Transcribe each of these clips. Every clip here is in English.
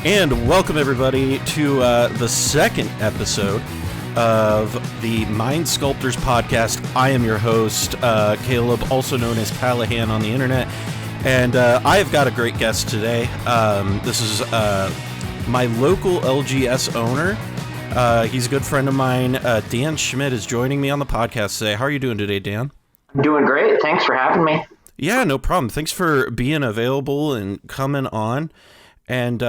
And welcome everybody to the second episode of the Mind Sculptors podcast. I am your host, Caleb, also known as Callahan on the internet. And I have got a great guest today. This is my local LGS owner. He's a good friend of mine. Dan Schmidt is joining me on the podcast today. How are you doing today, Dan? I'm doing great. Thanks for having me. Yeah, no problem. Thanks for being available and coming on. And,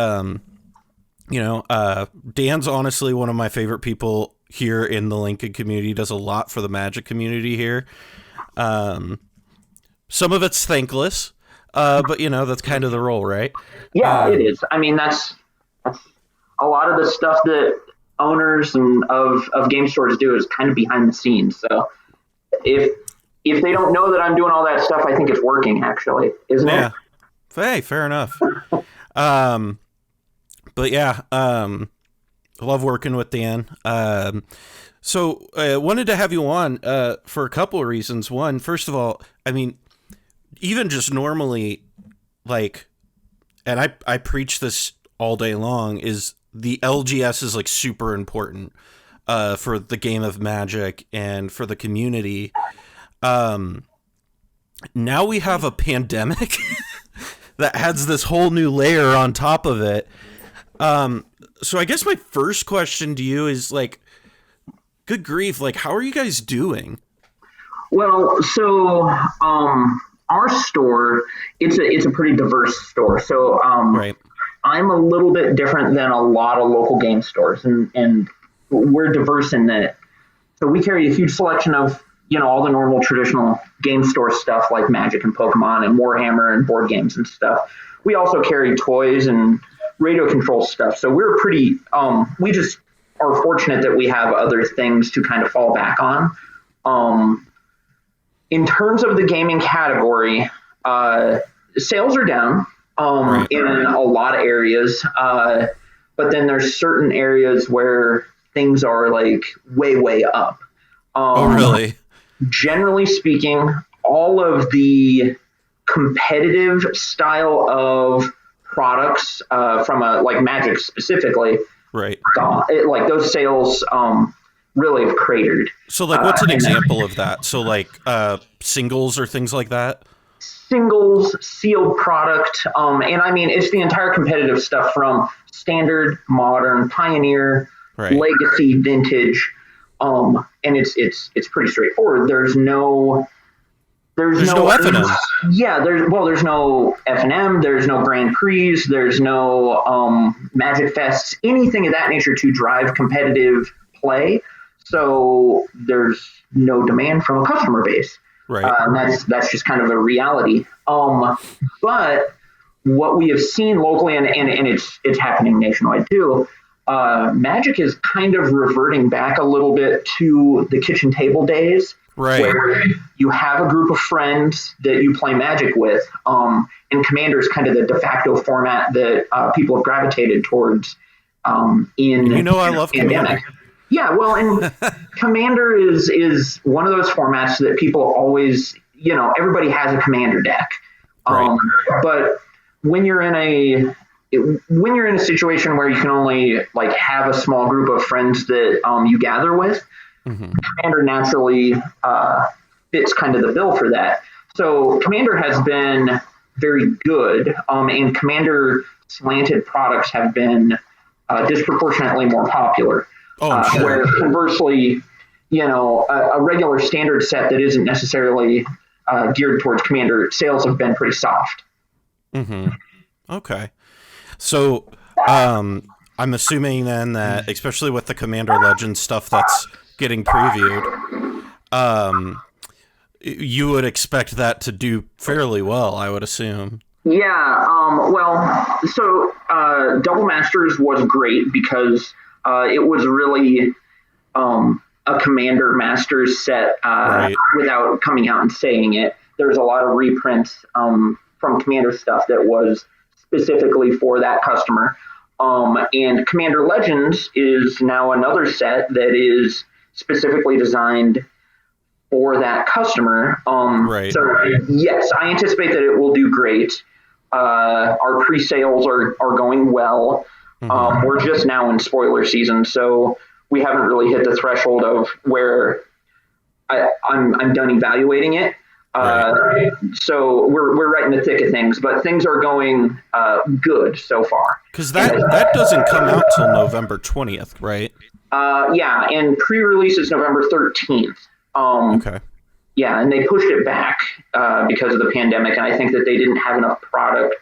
Dan's honestly one of my favorite people here in the Lincoln community. He does a lot for the Magic community here. Some of it's thankless, but, that's kind of the role, right? Yeah, it is. I mean, that's a lot of the stuff that owners and of game stores do is kind of behind the scenes. So if they don't know that I'm doing all that stuff, I think it's working, actually, isn't it? Hey, fair enough. But yeah, I love working with Dan. So I wanted to have you on for a couple of reasons. One, first of all, I mean, even just normally, and I preach this all day long, is the LGS is super important for the game of Magic and for the community. Now we have a pandemic that adds this whole new layer on top of it. So I guess my first question to you is good grief, how are you guys doing? Well, so our store, it's a pretty diverse store. So right. I'm a little bit different than a lot of local game stores, and we're diverse in that. So we carry a huge selection of all the normal traditional game store stuff like Magic and Pokemon and Warhammer and board games and stuff. We also carry toys and radio control stuff. So we're pretty, we just are fortunate that we have other things to kind of fall back on. In terms of the gaming category, sales are down right. in a lot of areas. But then there's certain areas where things are way, way up. Oh, really? Generally speaking, all of the competitive style of products from Magic specifically, right? Those sales really have cratered. So what's an example of that? So singles or things like that? Singles, sealed product, and I mean it's the entire competitive stuff from standard, modern, pioneer, right. legacy, vintage. And it's pretty straightforward. There's no F&M. Yeah, there's no F&M, there's no Grand Prix, there's no Magic Fests, anything of that nature to drive competitive play. So there's no demand from a customer base. Right. That's just kind of a reality. But what we have seen locally, and it's happening nationwide too, Magic is kind of reverting back a little bit to the kitchen table days. Right. Where you have a group of friends that you play Magic with, and Commander is kind of the de facto format that people have gravitated towards in I love pandemic. Commander. Yeah, well, and Commander is one of those formats that people always, everybody has a Commander deck. Right. But when you're in a situation where you can only have a small group of friends that you gather with, mm-hmm. Commander naturally fits kind of the bill for that. So Commander has been very good, and Commander slanted products have been disproportionately more popular. Oh, sure. Where conversely, a regular standard set that isn't necessarily geared towards Commander sales have been pretty soft. Mm-hmm. Okay. So I'm assuming then that, especially with the Commander Legends stuff that's getting previewed, you would expect that to do fairly well, I would assume. Yeah. So Double Masters was great because it was really a Commander Masters set right. without coming out and saying it. There's a lot of reprints from Commander stuff that was specifically for that customer. And Commander Legends is now another set that is specifically designed for that customer. Right. So yes, I anticipate that it will do great. Our pre-sales are going well. We're just now in spoiler season, so we haven't really hit the threshold of where I'm done evaluating it. Right. So we're right in the thick of things, but things are going good so far. Because that doesn't come out till November 20th, right? Yeah, and pre-release is November 13th. Okay. Yeah, and they pushed it back because of the pandemic, and I think that they didn't have enough product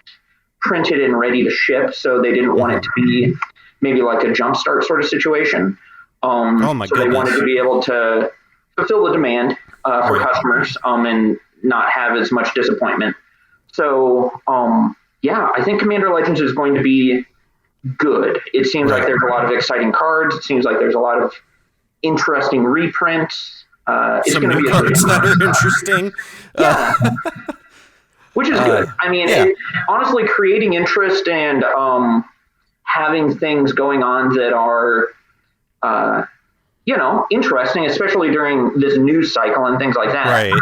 printed and ready to ship, so they didn't want it to be maybe like a jumpstart sort of situation. Oh my so goodness. They wanted to be able to fulfill the demand for customers and not have as much disappointment. So, yeah, I think Commander Legends is going to be good. It seems like there's a lot of exciting cards. It seems like there's a lot of interesting reprints. It's Some going to new be cards that are interesting. Yeah. Which is good. I mean, honestly, creating interest and having things going on that are, interesting, especially during this news cycle and things like that. Right.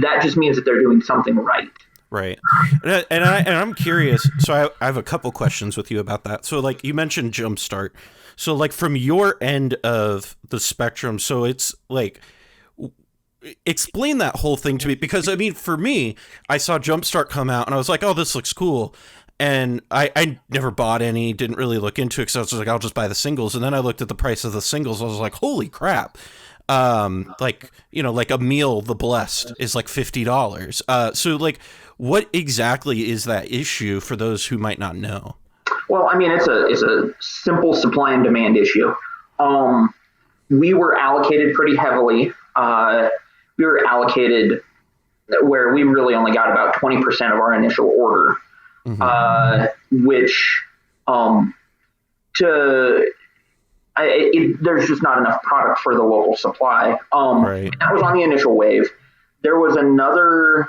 That just means that they're doing something right. Right. And I'm curious. So I have a couple questions with you about that. So, like, you mentioned Jumpstart. So, like, from your end of the spectrum, so it's like, explain that whole thing to me, because I mean, for me, I saw Jumpstart come out and I was like, oh, this looks cool. And I never bought any, didn't really look into it, because I was like, I'll just buy the singles. And then I looked at the price of the singles. I was like, holy crap. Like a meal, the Blessed, is like $50. So, like, what exactly is that issue for those who might not know? Well, I mean, it's a simple supply and demand issue. We were allocated pretty heavily. We were allocated where we really only got about 20% of our initial order, which there's just not enough product for the local supply. That was on the initial wave. There was another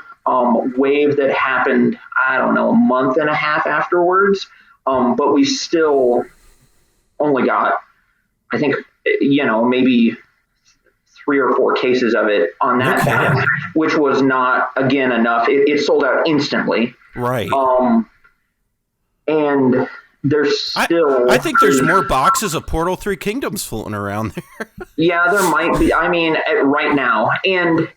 wave that happened, I don't know, a month and a half afterwards, but we still only got, I think, maybe 3 or 4 cases of it on that batch, which was not, again, enough. It sold out instantly. Right. And there's still... I think there's more boxes of Portal 3 Kingdoms floating around there. Yeah, there might be. I mean, right now. And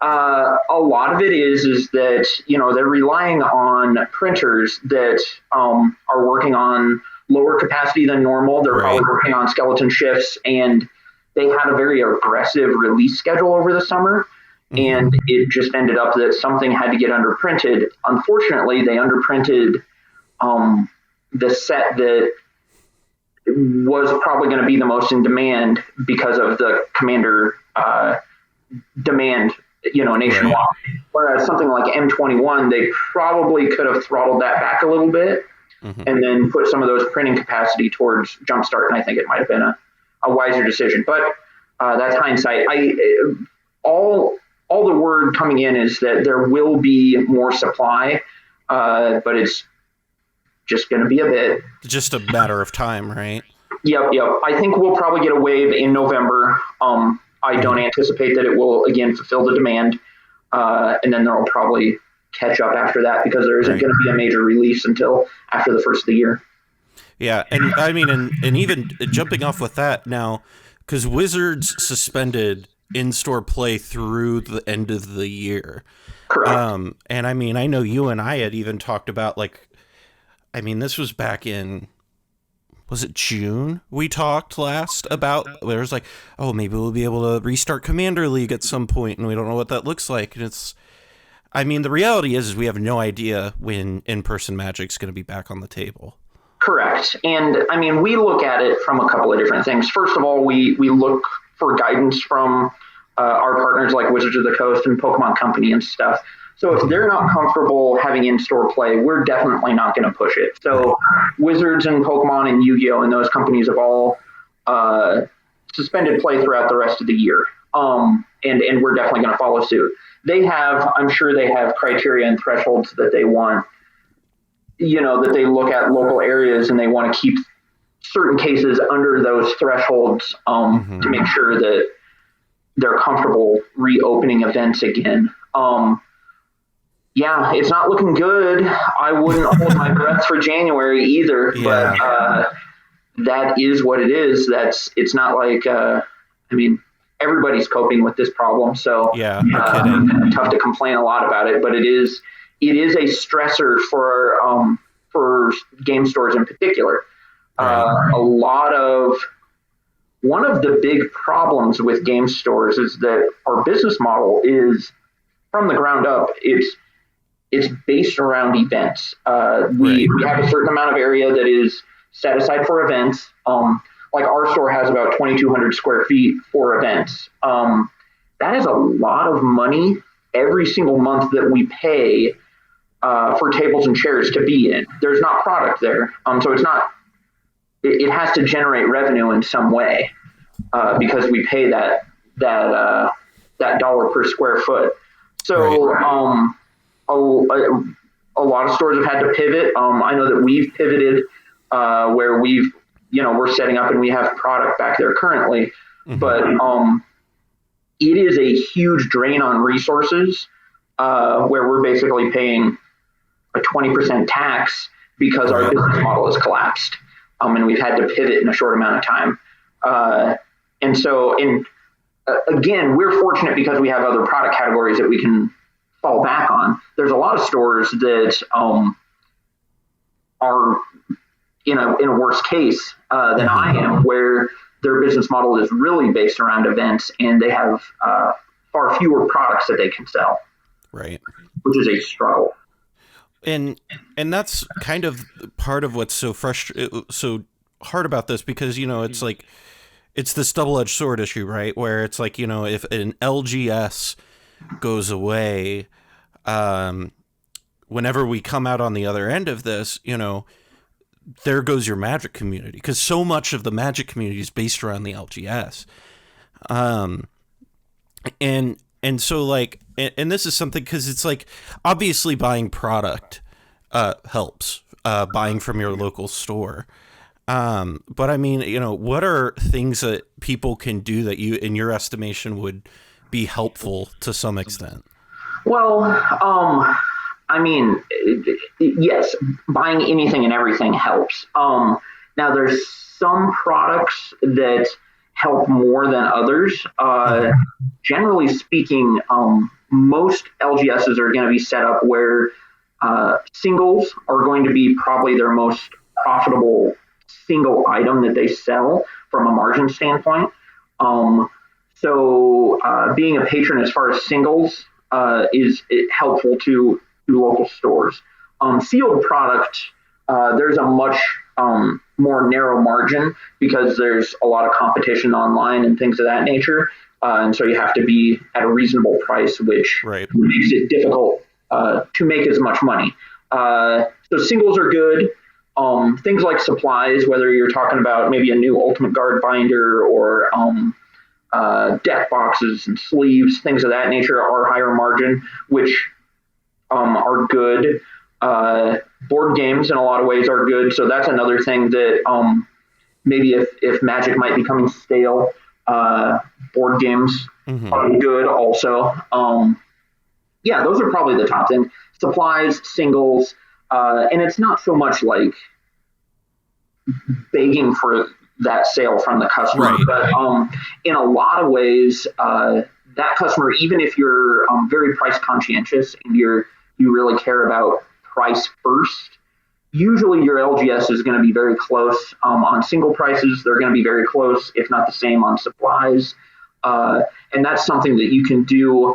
a lot of it is that, they're relying on printers that are working on lower capacity than normal. They're probably working on skeleton shifts, and they had a very aggressive release schedule over the summer, and it just ended up that something had to get underprinted. Unfortunately, they underprinted the set that was probably going to be the most in demand because of the Commander demand, nationwide. Whereas something like M21, they probably could have throttled that back a little bit and then put some of those printing capacity towards Jumpstart, and I think it might have been a wiser decision. But that's hindsight. All the word coming in is that there will be more supply, but it's just going to be a bit. Just a matter of time, right? Yep. I think we'll probably get a wave in November. I don't anticipate that it will, again, fulfill the demand. And then there will probably catch up after that, because there isn't going to be a major release until after the first of the year. Yeah, and I mean, and even jumping off with that now, because Wizards suspended in-store play through the end of the year. Correct. And I mean, I know you and I had even talked about, like, I mean, this was back in, was it June? We talked last about, there was like, oh, maybe we'll be able to restart Commander League at some point, and we don't know what that looks like. And it's, I mean, the reality is we have no idea when in-person Magic's going to be back on the table. Correct. And I mean, we look at it from a couple of different things. First of all, we look for guidance from our partners like Wizards of the Coast and Pokemon Company and stuff. So if they're not comfortable having in-store play, we're definitely not going to push it. So Wizards and Pokemon and Yu-Gi-Oh! And those companies have all suspended play throughout the rest of the year. And we're definitely going to follow suit. I'm sure they have criteria and thresholds that they want, that they look at local areas, and they want to keep certain cases under those thresholds to make sure that they're comfortable reopening events again. Yeah, it's not looking good. I wouldn't hold my breath for January either, Yeah. but that is what it is. It's not like, I mean, everybody's coping with this problem, so Yeah, no kidding. tough to complain a lot about it, but it is a stressor for game stores in particular. Right. A lot of One of the big problems with game stores is that our business model is from the ground up. It's based around events. Right. We have a certain amount of area that is set aside for events. Like our store has about 2,200 square feet for events. That is a lot of money every single month that we pay for tables and chairs to be in. There's not product there, so it's not. It has to generate revenue in some way because we pay that dollar per square foot. So Right. a lot of stores have had to pivot. I know that we've pivoted where we're setting up and we have product back there currently, Mm-hmm. but it is a huge drain on resources where we're basically paying a 20% tax because our Right. business model has collapsed, and we've had to pivot in a short amount of time. Uh, and so, again, we're fortunate because we have other product categories that we can fall back on. There's a lot of stores that are in a worse case than I Mm-hmm. am, where their business model is really based around events and they have far fewer products that they can sell, Right. which is a struggle. and and that's kind of part of what's so hard about this, because it's like it's this double-edged sword issue, right, where it's like, if an LGS goes away, um whenever we come out on the other end of this, there goes your Magic community, because so much of the Magic community is based around the LGS. um and so, like, and this is something, because it's like, obviously buying product helps, buying from your local store. But I mean, what are things that people can do that you, in your estimation, would be helpful to some extent? Well, I mean, yes, buying anything and everything helps. Now, there's some products that help more than others. Mm-hmm. Generally speaking, most LGSs are going to be set up where singles are going to be probably their most profitable single item that they sell from a margin standpoint. Um, so being a patron as far as singles is helpful to local stores. Sealed product, there's a much more narrow margin because there's a lot of competition online and things of that nature. And so you have to be at a reasonable price, which Right. makes it difficult to make as much money. So singles are good. Things like supplies, whether you're talking about maybe a new Ultimate Guard binder or deck boxes and sleeves, things of that nature, are higher margin, which are good. Board games, in a lot of ways, are good. So that's another thing that maybe if Magic might be becoming stale, board games Mm-hmm. are good also. Yeah, those are probably the top things. Supplies, singles, and it's not so much like begging for that sale from the customer, Right. but in a lot of ways, that customer, even if you're very price conscientious and you really care about price first, usually your LGS is going to be very close on single prices. They're going to be very close, if not the same, on supplies. And that's something that you can do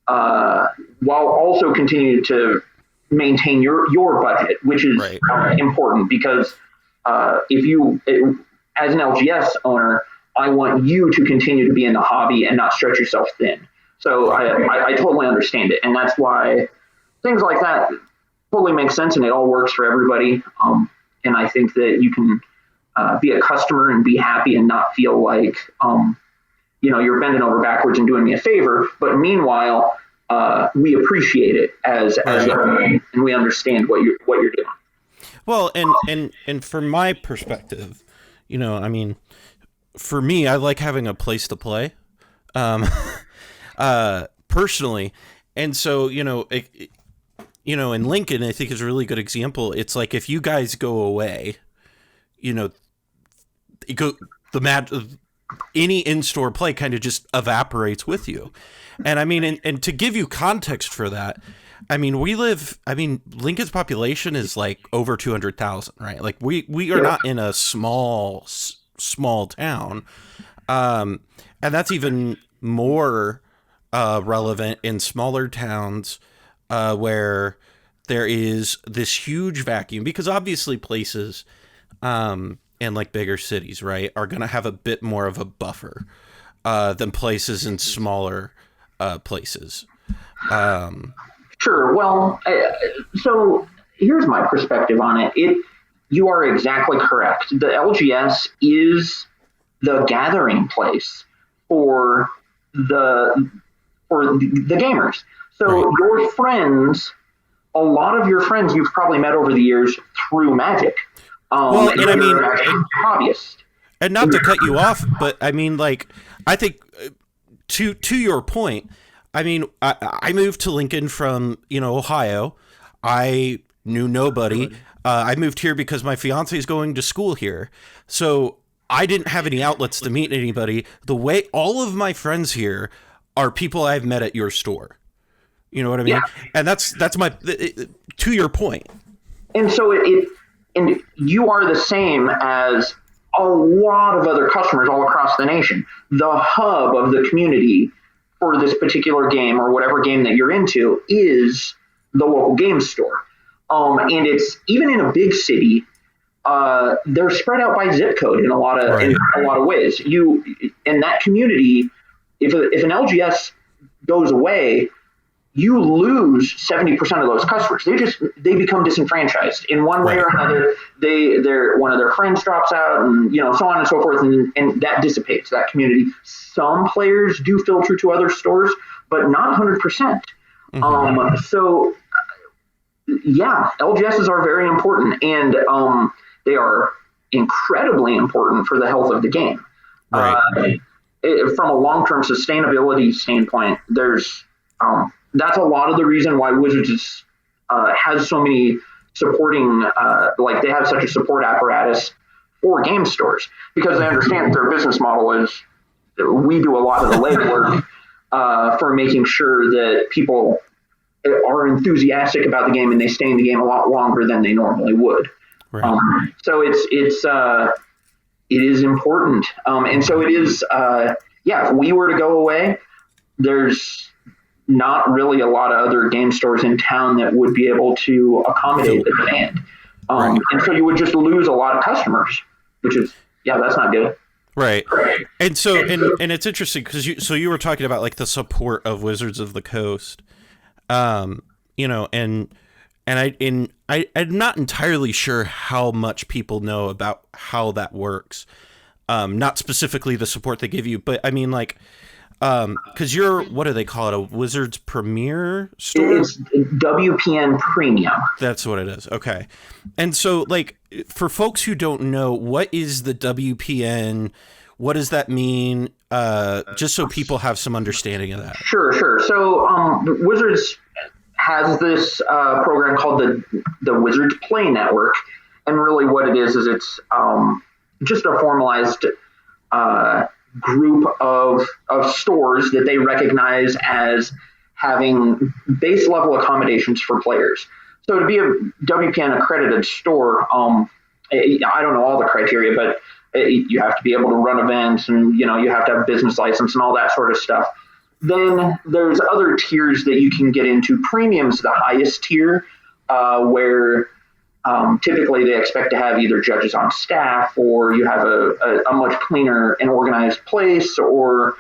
while also continuing to maintain your budget, which is Right. important because as an LGS owner, I want you to continue to be in the hobby and not stretch yourself thin. So Right. I totally understand it, and that's why things like that totally makes sense, and it all works for everybody. And I think that you can be a customer and be happy and not feel like you're bending over backwards and doing me a favor. But meanwhile, we appreciate it as Right. and we understand what you're doing. Well, and from my perspective, I mean, for me, I like having a place to play, um, personally, and so in Lincoln, I think is a really good example. It's like if you guys go away, any in-store play kind of just evaporates with you. And I mean, and to give you context for that, I mean, Lincoln's population is like over 200,000, right? Like we are not in a small town. And that's even more relevant in smaller towns where there is this huge vacuum, because obviously places in like bigger cities, right, are going to have a bit more of a buffer than places in smaller places. Sure. Well, so here's my perspective on it. You are exactly correct. The LGS is the gathering place for the gamers. So Right. your friends, a lot of your friends you've probably met over the years through Magic. Well, and I mean, Magic hobbyist. and not to cut you off, but I mean, like, I think to your point, I mean, I moved to Lincoln from Ohio. I knew nobody. I moved here because my fiance is going to school here, so I didn't have any outlets to meet anybody. The way all of my friends here are people I've met at your store. You know what I mean? Yeah. And that's my to your point. And so and you are the same as a lot of other customers all across the nation. The hub of the community for this particular game or whatever game that you're into is the local game store. And it's even in a big city, they're spread out by zip code in a lot of ways. You in that community, if an LGS goes away, you lose 70% of those customers. They become disenfranchised in one way or another. One of their friends drops out, and so on and so forth, and that dissipates that community. Some players do filter to other stores, but not 100%. Mm-hmm. So yeah, LGSs are very important, and they are incredibly important for the health of the game. Right. From a long-term sustainability standpoint, that's a lot of the reason why Wizards has so many supporting, they have such a support apparatus for game stores, because they understand their business model is we do a lot of the legwork for making sure that people are enthusiastic about the game and they stay in the game a lot longer than they normally would. Right. So it is important, and so it is. If we were to go away, there's not really a lot of other game stores in town that would be able to accommodate the demand. Right. And so you would just lose a lot of customers, which is, that's not good. Right. And so, and it's interesting because you were talking about like the support of Wizards of the Coast, and I'm not entirely sure how much people know about how that works. Not specifically the support they give you, but I mean, like, because you're, what do they call it? A Wizards Premier store? It's WPN Premium. That's what it is. Okay. And so, like, for folks who don't know, what is the WPN? What does that mean? Just so people have some understanding of that. Sure. So, Wizards has this program called the Wizards Play Network. And really what it is it's just a formalized group of stores that they recognize as having base level accommodations for players. So to be a WPN accredited store, I don't know all the criteria, but you have to be able to run events, and you have to have a business license and all that sort of stuff. Then there's other tiers that you can get into. Premium's the highest tier, where typically they expect to have either judges on staff, or you have a much cleaner and organized place, or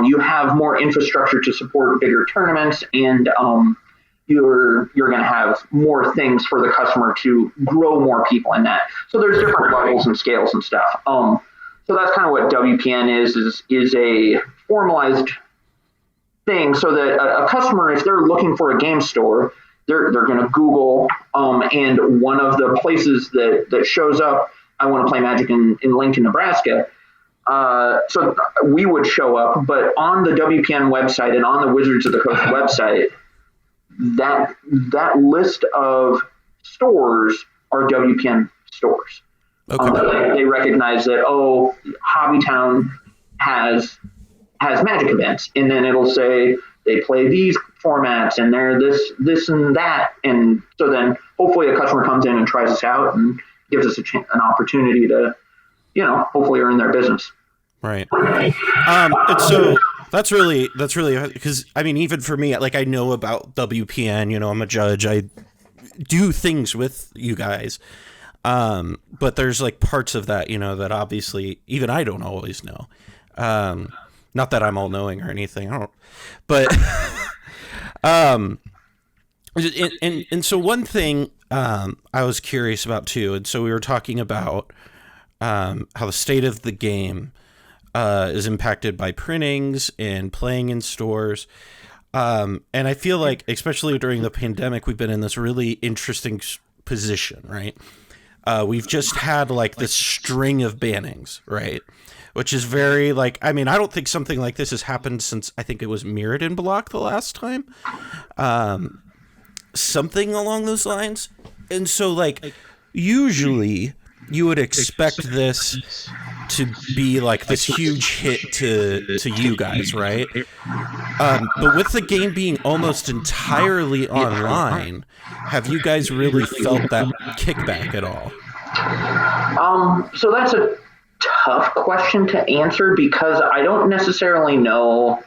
you have more infrastructure to support bigger tournaments, and you're going to have more things for the customer to grow more people in that. So there's different levels and scales and stuff. So that's kind of what WPN is a formalized thing, so that a customer, if they're looking for a game store, they're going to Google, and one of the places that shows up, I want to play Magic in Lincoln, Nebraska. So we would show up, but on the WPN website and on the Wizards of the Coast website, that list of stores are WPN stores. Okay. They recognize that, Hobbytown has Magic events, and then it'll say they play these formats and they're this and that, and so then hopefully a customer comes in and tries us out and gives us an opportunity to, hopefully earn their business. Right. And so that's really because I mean, even for me, like I know about WPN, I'm a judge. I do things with you guys. But there's like parts of that, that obviously even I don't always know. Not that I'm all knowing or anything. But, and so one thing, I was curious about too. And so we were talking about, how the state of the game, is impacted by printings and playing in stores. And I feel like, especially during the pandemic, we've been in this really interesting position, right? We've just had like this string of bannings, right? Which is very like, I mean, I don't think something like this has happened since I think it was miradin block the last time. Something along those lines. And so like, usually you would expect this to be like this huge hit to you guys, right? But with the game being almost entirely online, have you guys really felt that kickback at all? So that's a tough question to answer because I don't necessarily know.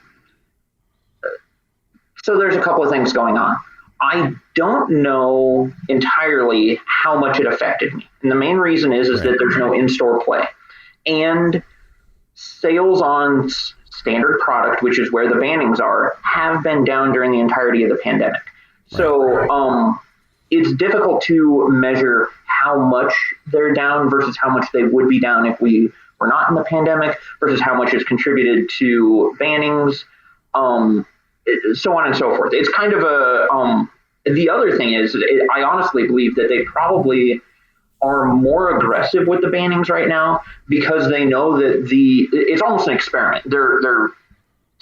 So there's a couple of things going on. I don't know entirely how much it affected me. And the main reason is that there's no in-store play. And sales on standard product, which is where the bannings are, have been down during the entirety of the pandemic. So it's difficult to measure how much they're down versus how much they would be down if we were not in the pandemic versus how much is contributed to bannings, so on and so forth. It's kind of the other thing is, I honestly believe that they probably are more aggressive with the bannings right now because they know that it's almost an experiment. They're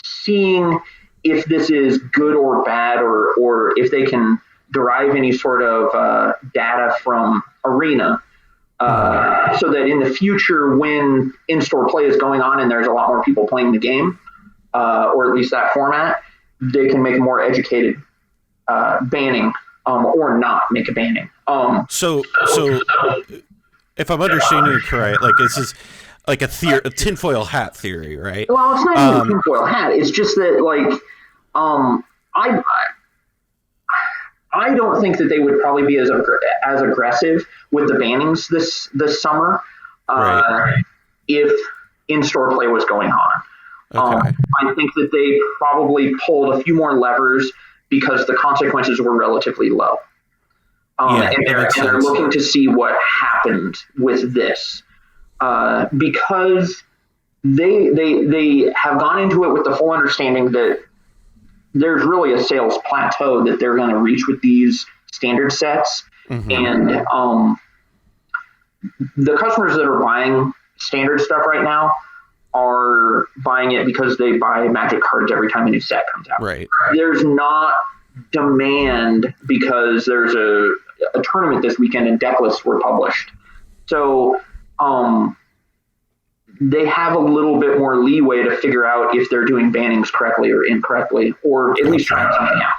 seeing if this is good or bad or if they can derive any sort of data from Arena, so that in the future when in-store play is going on and there's a lot more people playing the game, or at least that format, they can make a more educated banning, or not make a banning. So if I'm understanding you correct, like this is like a tinfoil hat theory, right? Well, it's not even a tinfoil hat. It's just that like, I don't think that they would probably be as aggressive with the bannings this summer, if in-store play was going on. Okay. I think that they probably pulled a few more levers because the consequences were relatively low. And they're looking to see what happened with this, because they have gone into it with the full understanding that there's really a sales plateau that they're going to reach with these standard sets. Mm-hmm. And the customers that are buying standard stuff right now are buying it because they buy Magic cards every time a new set comes out. Right. There's not demand because there's a tournament this weekend and deck lists were published. So they have a little bit more leeway to figure out if they're doing bannings correctly or incorrectly, or at least trying something out.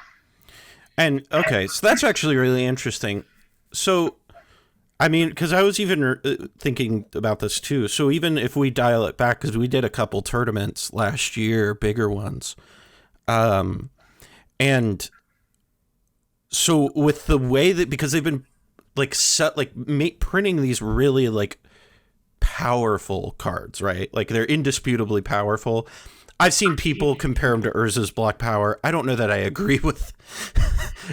And okay, so that's actually really interesting. So, I mean, because I was even thinking about this too. So even if we dial it back, because we did a couple tournaments last year, bigger ones, and so with the way that, because they've been like printing these really like powerful cards, right? Like they're indisputably powerful. I've seen people compare them to Urza's Block Power. I don't know that I agree with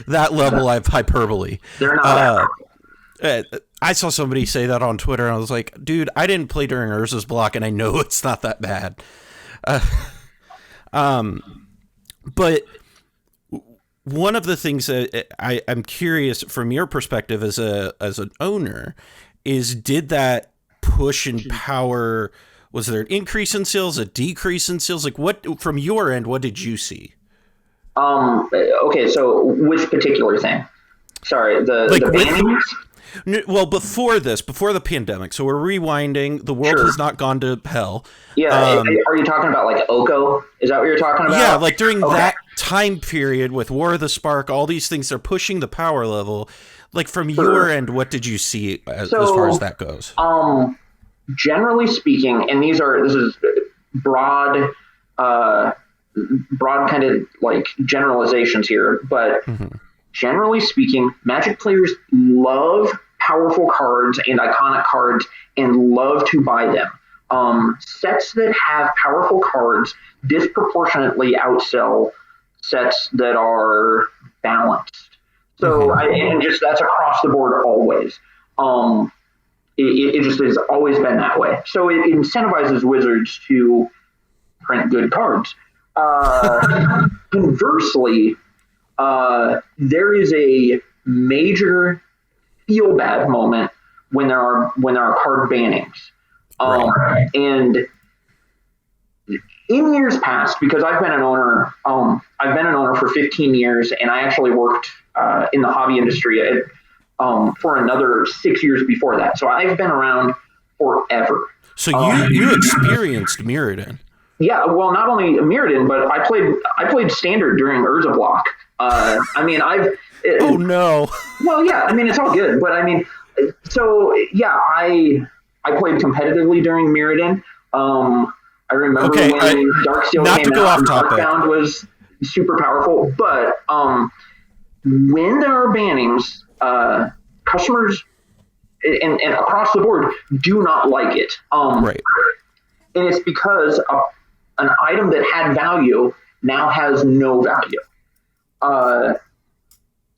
that level of hyperbole. They're not. I saw somebody say that on Twitter, and I was like, dude, I didn't play during Urza's Block, and I know it's not that bad. But one of the things that I'm curious from your perspective as an owner is, did that push in power? Was there an increase in sales, a decrease in sales? Like, what from your end, what did you see? Okay, so which particular thing? Sorry, Like the bannings? well, before the pandemic, so we're rewinding. The world Sure. has not gone to hell. Yeah, are you talking about like Oko? Is that what you're talking about? Yeah, like during Okay. that time period with War of the Spark, all these things are pushing the power level. Like from your end, what did you see as far as that goes? Generally speaking, and this is broad, uh, broad kind of like generalizations here, but generally speaking, Magic players love powerful cards and iconic cards and love to buy them. Sets that have powerful cards disproportionately outsell sets that are balanced. So, and just that's across the board always. It just has always been that way. So it incentivizes Wizards to print good cards. Conversely, there is a major feel bad moment when there are card bannings. And in years past, because I've been an owner for 15 years, and I actually worked in the hobby industry for another 6 years before that. So I've been around forever. So you experienced Miradin. Yeah, well, not only Miradin, but I played Standard during Urza Block. Oh no. Well, yeah, I mean it's all good, but I mean, so yeah, I played competitively during Miradin. I remember when Darksteel came out, and Darkbound was super powerful. But when there are bannings, customers and across the board do not like it. Right. And it's because an item that had value now has no value.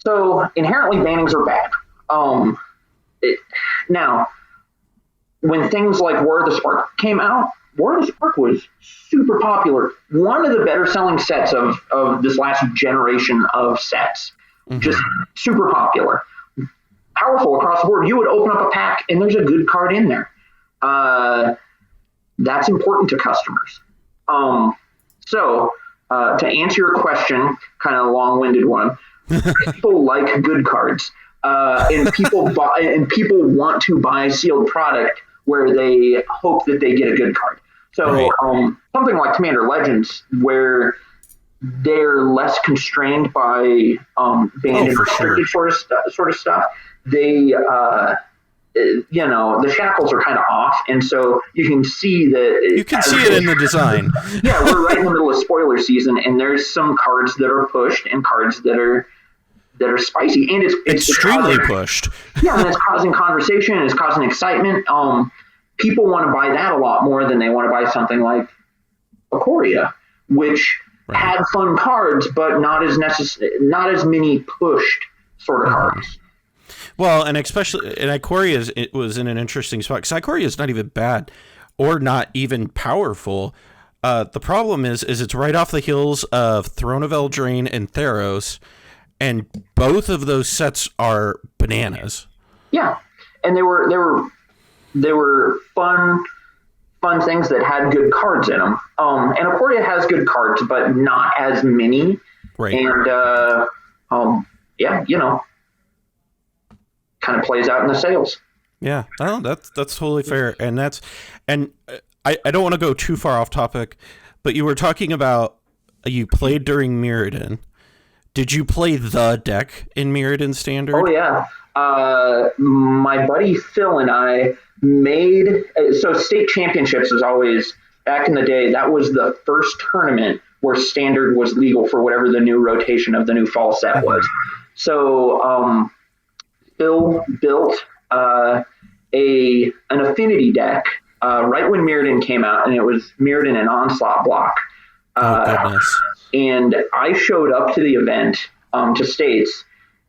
So inherently bannings are bad. Now, when things like War of the Spark came out, War of the Spark was super popular. One of the better selling sets of this last generation of sets. Just super popular. Powerful across the board. You would open up a pack and there's a good card in there. That's important to customers. So to answer your question, kind of a long-winded one, people like good cards, and people want to buy sealed product where they hope that they get a good card. So something like Commander Legends, where they're less constrained by banned and restricted sort of stuff. They the shackles are kind of off, and so you can see that. You can see it in the design. Yeah, we're right in the middle of spoiler season, and there's some cards that are pushed and cards that are spicy, and it's extremely pushed. Yeah, and it's causing conversation, and it's causing excitement. People want to buy that a lot more than they want to buy something like Ikoria, which had fun cards, but not as many pushed sort of cards. Well, and especially, and Ikoria it was in an interesting spot, because Ikoria is not even bad or not even powerful. The problem is it's right off the heels of Throne of Eldraine and Theros, and both of those sets are bananas. Yeah, and they were fun things that had good cards in them. And Ikoria has good cards, but not as many. Right. And kind of plays out in the sales. Yeah, well, that's totally fair, and I don't want to go too far off topic, but you were talking about you played during Miradin. Did you play the deck in Miradin Standard? Oh yeah, my buddy Phil and I made state championships was always back in the day. That was the first tournament where Standard was legal for whatever the new rotation of the new fall set was. So Phil built an affinity deck right when Miradin came out, and it was Miradin and Onslaught block. Goodness. And I showed up to the event to States,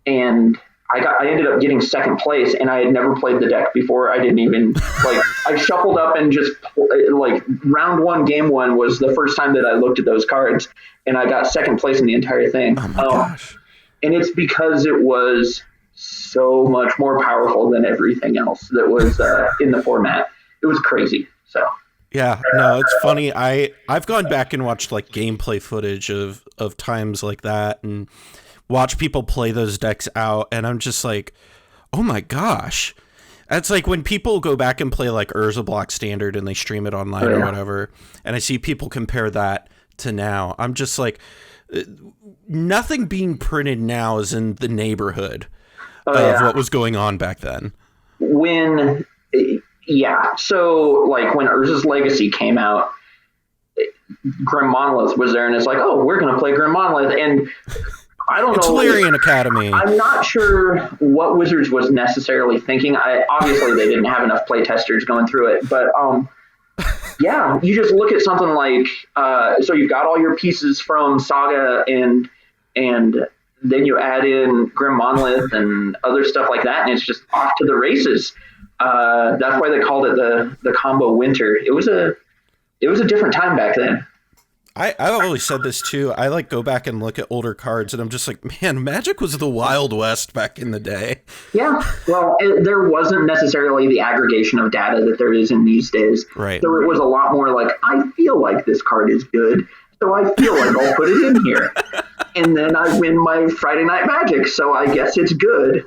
and I ended up getting second place, and I had never played the deck before. I didn't even I shuffled up and just round one, game one was the first time that I looked at those cards, and I got second place in the entire thing. Oh my gosh. And it's because it was so much more powerful than everything else that was in the format. It was crazy. So Yeah, no, it's funny. I've gone back and watched like gameplay footage of times like that and watch people play those decks out, and I'm just like, oh my gosh. That's like when people go back and play like Urza Block Standard and they stream it online or whatever, and I see people compare that to now. I'm just like, nothing being printed now is in the neighborhood of what was going on back then. So like when Urza's Legacy came out, Grim Monolith was there, and it's like, oh, we're going to play Grim Monolith, and I don't know. It's Lyrian Academy. I'm not sure what Wizards was necessarily thinking. Obviously they didn't have enough play testers going through it, but yeah, you just look at something like so you've got all your pieces from Saga, and then you add in Grim Monolith and other stuff like that, and it's just off to the races. That's why they called it the combo winter. It was a different time back then. I've always said this too. I like go back and look at older cards, and I'm just like, man, Magic was the Wild West back in the day. Yeah, well, there wasn't necessarily the aggregation of data that there is in these days. Right. So it was a lot more like, I feel like this card is good, so I feel like I'll put it in here. And then I win my Friday Night Magic, so I guess it's good.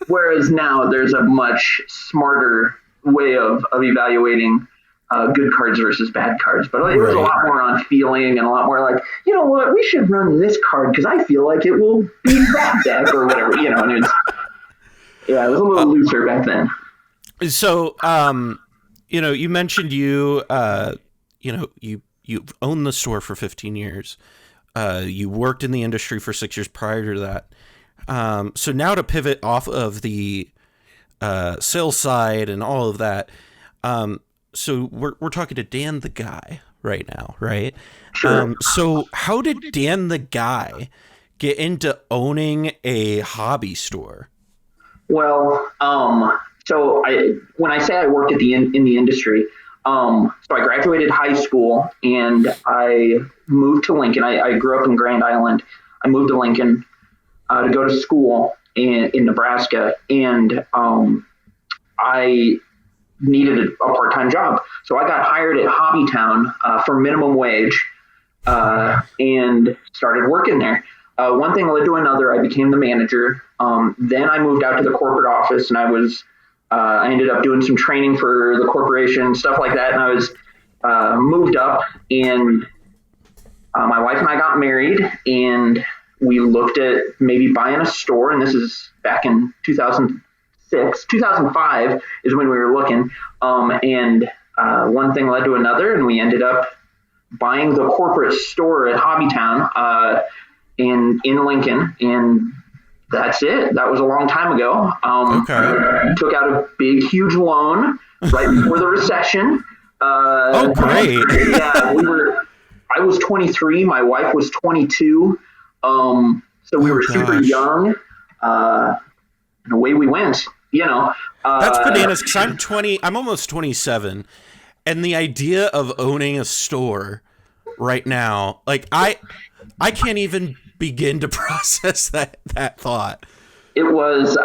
Whereas now there's a much smarter way of evaluating good cards versus bad cards. But it was a lot more on feeling and a lot more like, you know what, we should run this card because I feel like it will beat that deck or whatever, you know. And it was a little looser back then. So, you mentioned you've owned the store for 15 years. You worked in the industry for 6 years prior to that. So now to pivot off of the sales side and all of that, so we're talking to Dan the Guy right now, right? Sure. So how did Dan the Guy get into owning a hobby store? Well, so when I say I worked in the industry, so I graduated high school and I moved to Lincoln. I grew up in Grand Island. I moved to Lincoln to go to school in Nebraska, and I needed a part-time job. So I got hired at Hobbytown for minimum wage and started working there. One thing led to another. I became the manager. Then I moved out to the corporate office, and I ended up doing some training for the corporation, stuff like that. And I was moved up, and my wife and I got married, and we looked at maybe buying a store. And this is back in 2005 is when we were looking. And one thing led to another, and we ended up buying the corporate store at Hobbytown in Lincoln. And that's it. That was a long time ago. Okay. Took out a big, huge loan right before the recession. Oh, great. Yeah, I was 23. My wife was 22. So we were super young. And away we went. You know. That's bananas, because I'm 20. I'm almost 27. And the idea of owning a store right now, like I can't even begin to process that thought. It was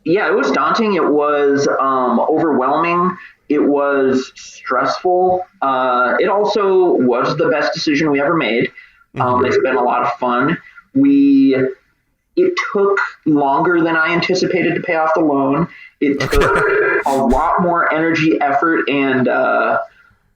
it was daunting. It was overwhelming. It was stressful. It also was the best decision we ever made. It's been a lot of fun. It took longer than I anticipated to pay off the loan. It took a lot more energy, effort, and a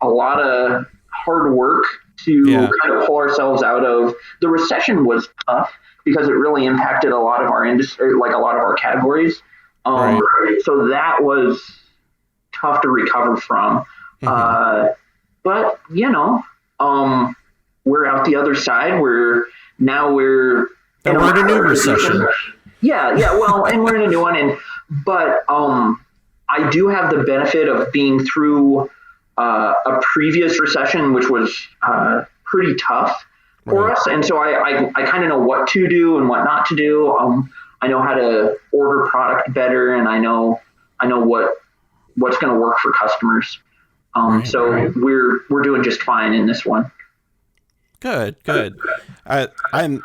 lot of hard work to kind of pull ourselves out of. The recession was tough because it really impacted a lot of our industry, like a lot of our categories. So that was tough to recover from. But we're out the other side. We're in a new recession. Yeah. Well, and we're in a new one. But I do have the benefit of being through a previous recession, which was pretty tough for us. And so I kind of know what to do and what not to do. I know how to order product better, and I know what's going to work for customers. We're doing just fine in this one. Good. I'm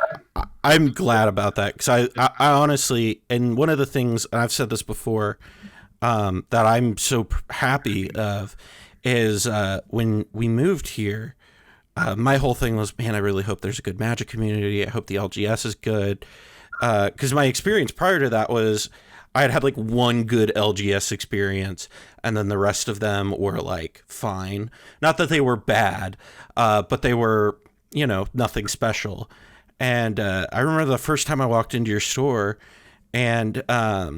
glad about that, because I honestly, and one of the things, and I've said this before, that I'm so happy of is when we moved here, my whole thing was, man, I really hope there's a good Magic community. I hope the LGS is good. Because my experience prior to that was I had like one good LGS experience, and then the rest of them were like fine. Not that they were bad, but they were, nothing special. And I remember the first time I walked into your store, and I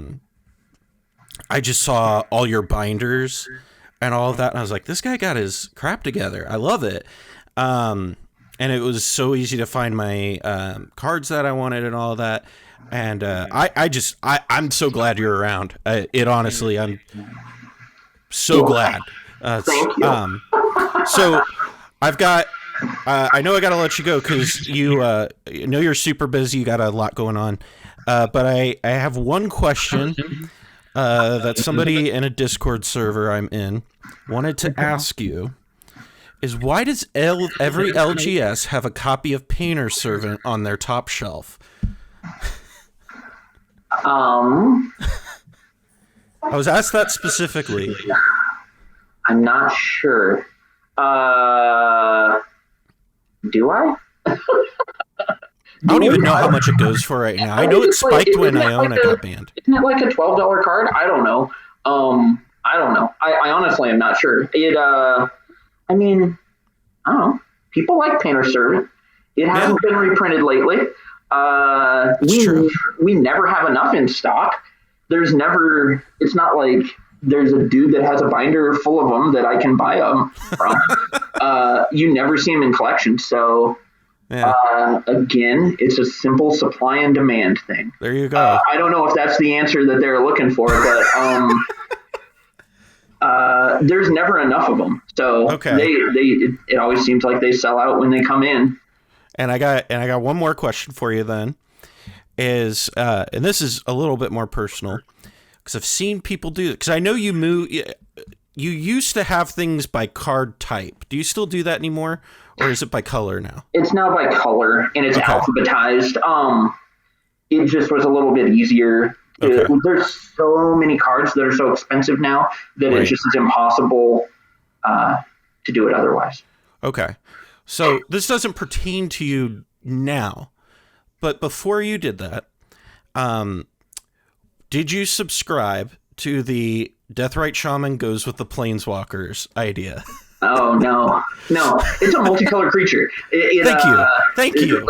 just saw all your binders and all of that, and I was like, this guy got his crap together. I love it. And it was so easy to find my cards that I wanted and all of that. And I'm so glad you're around. Honestly, I'm so glad. Thank you. So I've got, I know I got to let you go because you know you're super busy. You got a lot going on. But I have one question that somebody in a Discord server I'm in wanted to ask you. Is why does every LGS have a copy of Painter Servant on their top shelf? I was asked that specifically. I'm not sure. Do I? I don't even know how much it goes for right now. I know it spiked when Iona got banned. Isn't it like a $12 card? I don't know. I honestly am not sure. I don't know. People like Painter Servant. It hasn't been reprinted lately. We never have enough in stock. It's not like there's a dude that has a binder full of them that I can buy them from. You never see them in collections. So, again, it's a simple supply and demand thing. There you go. I don't know if that's the answer that they're looking for, but there's never enough of them. So it always seems like they sell out when they come in. And I got one more question for you then. And this is a little bit more personal because I've seen people do it. Because I know you used to have things by card type. Do you still do that anymore, or is it by color now? It's now by color, and it's alphabetized. It just was a little bit easier. There's so many cards that are so expensive now that it just is impossible to do it otherwise. Okay. So this doesn't pertain to you now, but before you did that, did you subscribe to the Deathrite Shaman goes with the Planeswalkers idea? Oh, no. It's a multicolored creature. Thank you.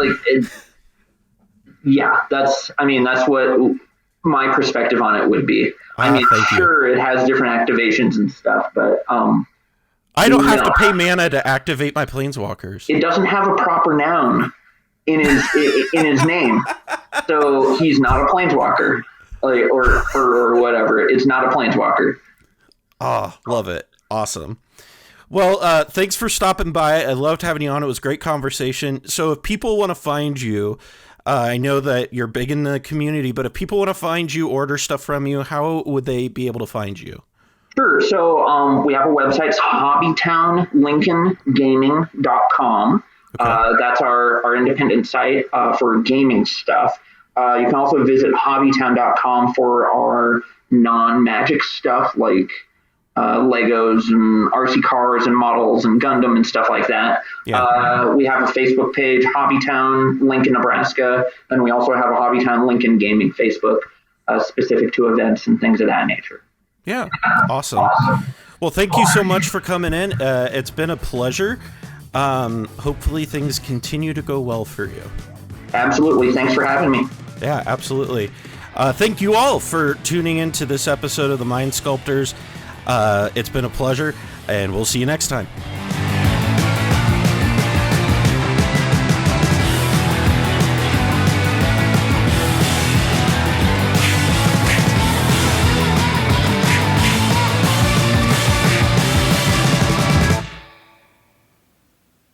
That's what my perspective on it would be. Sure, it has different activations and stuff, but I don't have to pay mana to activate my Planeswalkers. It doesn't have a proper noun in his name, so he's not a Planeswalker, or whatever. It's not a Planeswalker. Oh, love it! Awesome. Well, thanks for stopping by. I loved having you on. It was a great conversation. So, if people want to find you, I know that you're big in the community, but if people want to find you, order stuff from you, how would they be able to find you? Sure. So we have a website. It's hobbytownlincolngaming.com. Okay. That's our independent site for gaming stuff. You can also visit hobbytown.com for our non-Magic stuff like Legos and RC cars and models and Gundam and stuff like that. Yeah. We have a Facebook page, Hobbytown Lincoln, Nebraska, and we also have a Hobbytown Lincoln Gaming Facebook specific to events and things of that nature. Yeah, awesome. Well, thank you so much for coming in. It's been a pleasure. Hopefully things continue to go well for you. Absolutely. Thanks for having me. Yeah, absolutely. Thank you all for tuning in to this episode of the Mind Sculptors. It's been a pleasure, and we'll see you next time.